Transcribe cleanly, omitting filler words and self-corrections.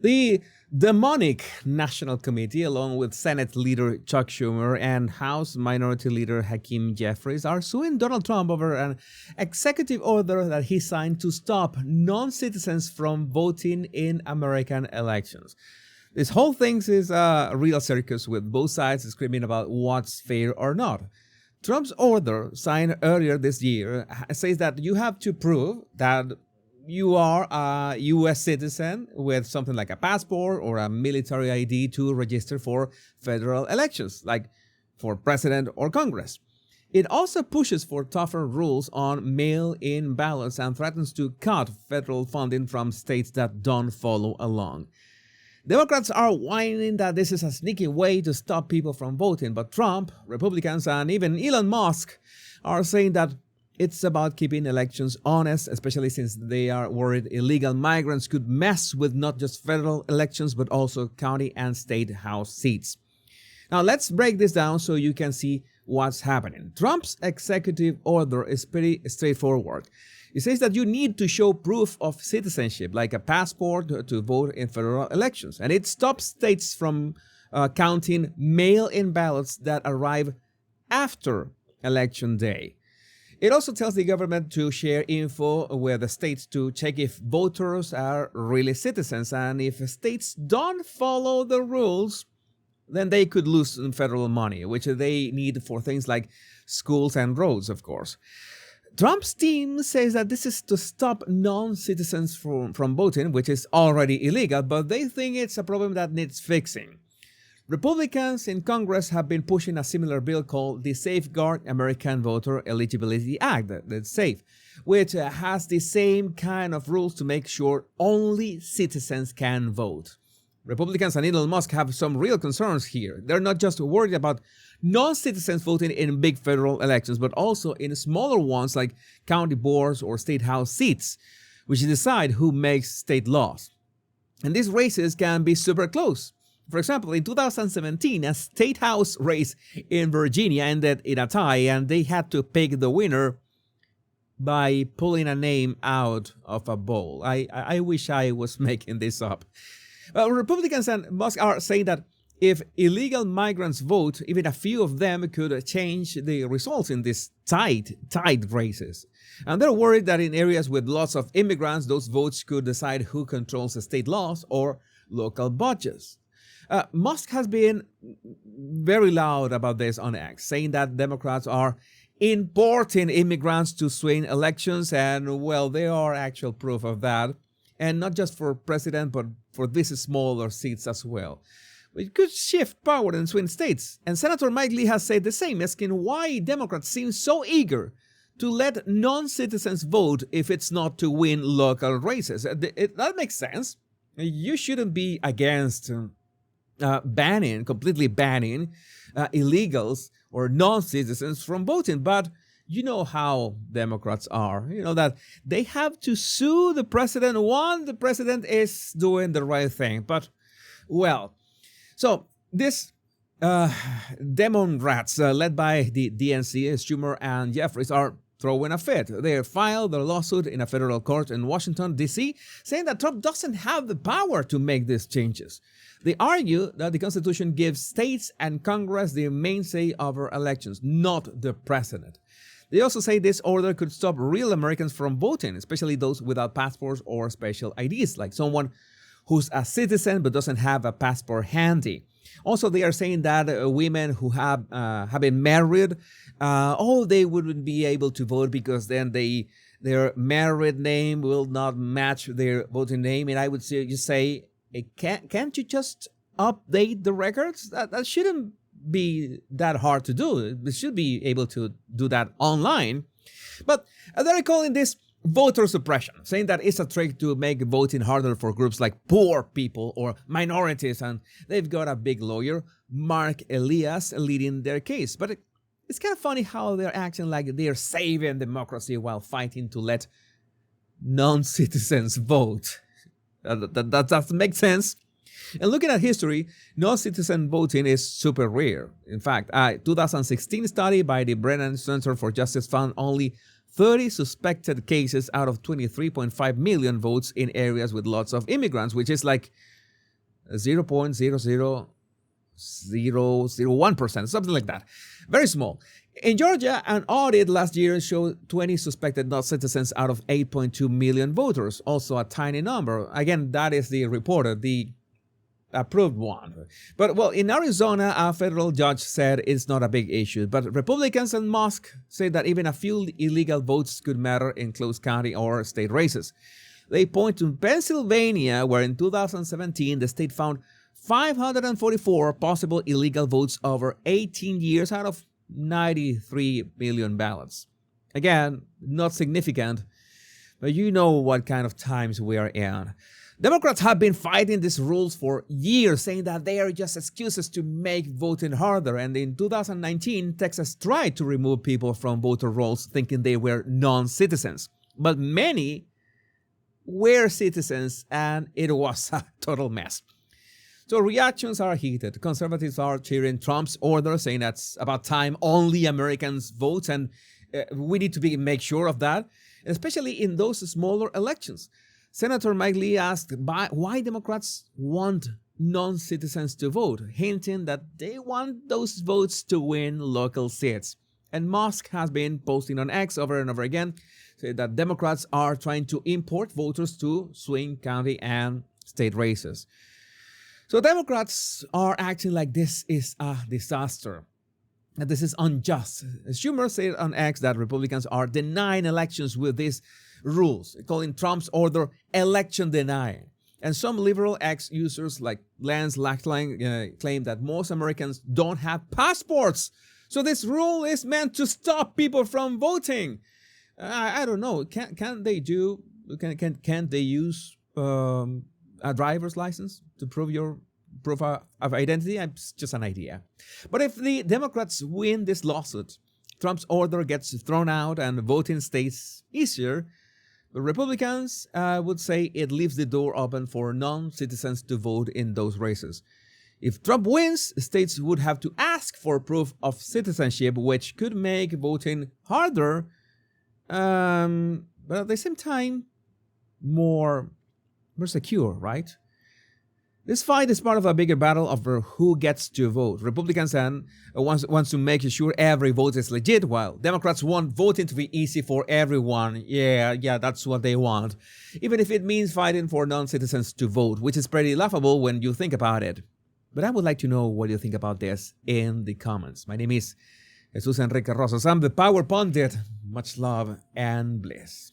The demonic National Committee, along with Senate Leader Chuck Schumer and House Minority Leader Hakeem Jeffries, are suing Donald Trump over an executive order that he signed to stop non-citizens from voting in American elections. This whole thing is a real circus with both sides screaming about what's fair or not. Trump's order, signed earlier this year, says that you have to prove that you are a U.S. citizen with something like a passport or a military ID to register for federal elections, like for president or Congress. It also pushes for tougher rules on mail-in ballots and threatens to cut federal funding from states that don't follow along. Democrats are whining that this is a sneaky way to stop people from voting, but Trump, Republicans, and even Elon Musk are saying that it's about keeping elections honest, especially since they are worried illegal migrants could mess with not just federal elections, but also county and state house seats. Now, let's break this down so you can see what's happening. Trump's executive order is pretty straightforward. It says that you need to show proof of citizenship, like a passport, to vote in federal elections. And it stops states from counting mail-in ballots that arrive after Election Day. It also tells the government to share info with the states to check if voters are really citizens, and if states don't follow the rules, then they could lose federal money, which they need for things like schools and roads, of course. Trump's team says that this is to stop non-citizens from voting, which is already illegal, but they think it's a problem that needs fixing. Republicans in Congress have been pushing a similar bill called the Safeguard American Voter Eligibility Act, that's SAFE, which has the same kind of rules to make sure only citizens can vote. Republicans and Elon Musk have some real concerns here. They're not just worried about non-citizens voting in big federal elections, but also in smaller ones like county boards or state house seats, which decide who makes state laws. And these races can be super close. For example, in 2017, a state house race in Virginia ended in a tie, and they had to pick the winner by pulling a name out of a bowl. I wish I was making this up. Well, Republicans and Musk are saying that if illegal migrants vote, even a few of them could change the results in these tight races. And they're worried that in areas with lots of immigrants, those votes could decide who controls the state laws or local budgets. Musk has been very loud about this on X, saying that Democrats are importing immigrants to swing elections, and, well, there are actual proof of that. And not just for president, but for these smaller seats as well. It could shift power in swing states. And Senator Mike Lee has said the same, asking why Democrats seem so eager to let non-citizens vote if it's not to win local races. That makes sense. You shouldn't be against completely banning illegals or non-citizens from voting, but you know how Democrats are. You know that they have to sue the president when the president is doing the right thing. But, well, so this demon rats led by the DNC, Schumer and Jeffries, are throwing a fit. They filed their lawsuit in a federal court in Washington, D.C., saying that Trump doesn't have the power to make these changes. They argue that the Constitution gives states and Congress the main say over elections, not the president. They also say this order could stop real Americans from voting, especially those without passports or special IDs, like someone who's a citizen but doesn't have a passport handy. Also, they are saying that women who have been married, they wouldn't be able to vote because then their married name will not match their voting name. And I would say, can't you just update the records? That shouldn't be that hard to do. They should be able to do that online. But they're calling this voter suppression, saying that it's a trick to make voting harder for groups like poor people or minorities. And they've got a big lawyer, Mark Elias, leading their case. But it's kind of funny how they're acting like they're saving democracy while fighting to let non-citizens vote. That doesn't make sense. And looking at history, non-citizen voting is super rare. In fact, a 2016 study by the Brennan Center for Justice found only 30 suspected cases out of 23.5 million votes in areas with lots of immigrants, which is like 0.00001%, something like that. Very small. In Georgia, an audit last year showed 20 suspected non-citizens out of 8.2 million voters, also a tiny number. Again, that is the reported, the approved one. But, well, in Arizona, a federal judge said it's not a big issue. But Republicans and Musk say that even a few illegal votes could matter in close county or state races. They point to Pennsylvania, where in 2017, the state found 544 possible illegal votes over 18 years out of 93 million ballots. Again, not significant, but you know what kind of times we are in. Democrats have been fighting these rules for years, saying that they are just excuses to make voting harder. And in 2019, Texas tried to remove people from voter rolls, thinking they were non-citizens. But many were citizens, and it was a total mess. So reactions are heated. Conservatives are cheering Trump's order, saying that's about time only Americans vote, and we need to make sure of that, especially in those smaller elections. Senator Mike Lee asked why Democrats want non-citizens to vote, hinting that they want those votes to win local seats. And Musk has been posting on X over and over again, saying that Democrats are trying to import voters to swing county and state races. So Democrats are acting like this is a disaster, and this is unjust. Schumer said on X that Republicans are denying elections with these rules, calling Trump's order election denying. And some liberal X users like Lance Lackline claim that most Americans don't have passports. So this rule is meant to stop people from voting. I don't know. Can they use a driver's license to prove your proof of identity? It's just an idea. But if the Democrats win this lawsuit, Trump's order gets thrown out and voting stays easier. The Republicans would say it leaves the door open for non-citizens to vote in those races. If Trump wins, states would have to ask for proof of citizenship, which could make voting harder, but at the same time, more secure, right? This fight is part of a bigger battle over who gets to vote. Republicans want to make sure every vote is legit, while Democrats want voting to be easy for everyone. Yeah, that's what they want. Even if it means fighting for non-citizens to vote, which is pretty laughable when you think about it. But I would like to know what you think about this in the comments. My name is Jesus Enrique Rosas. I'm the Power Pundit. Much love and bliss.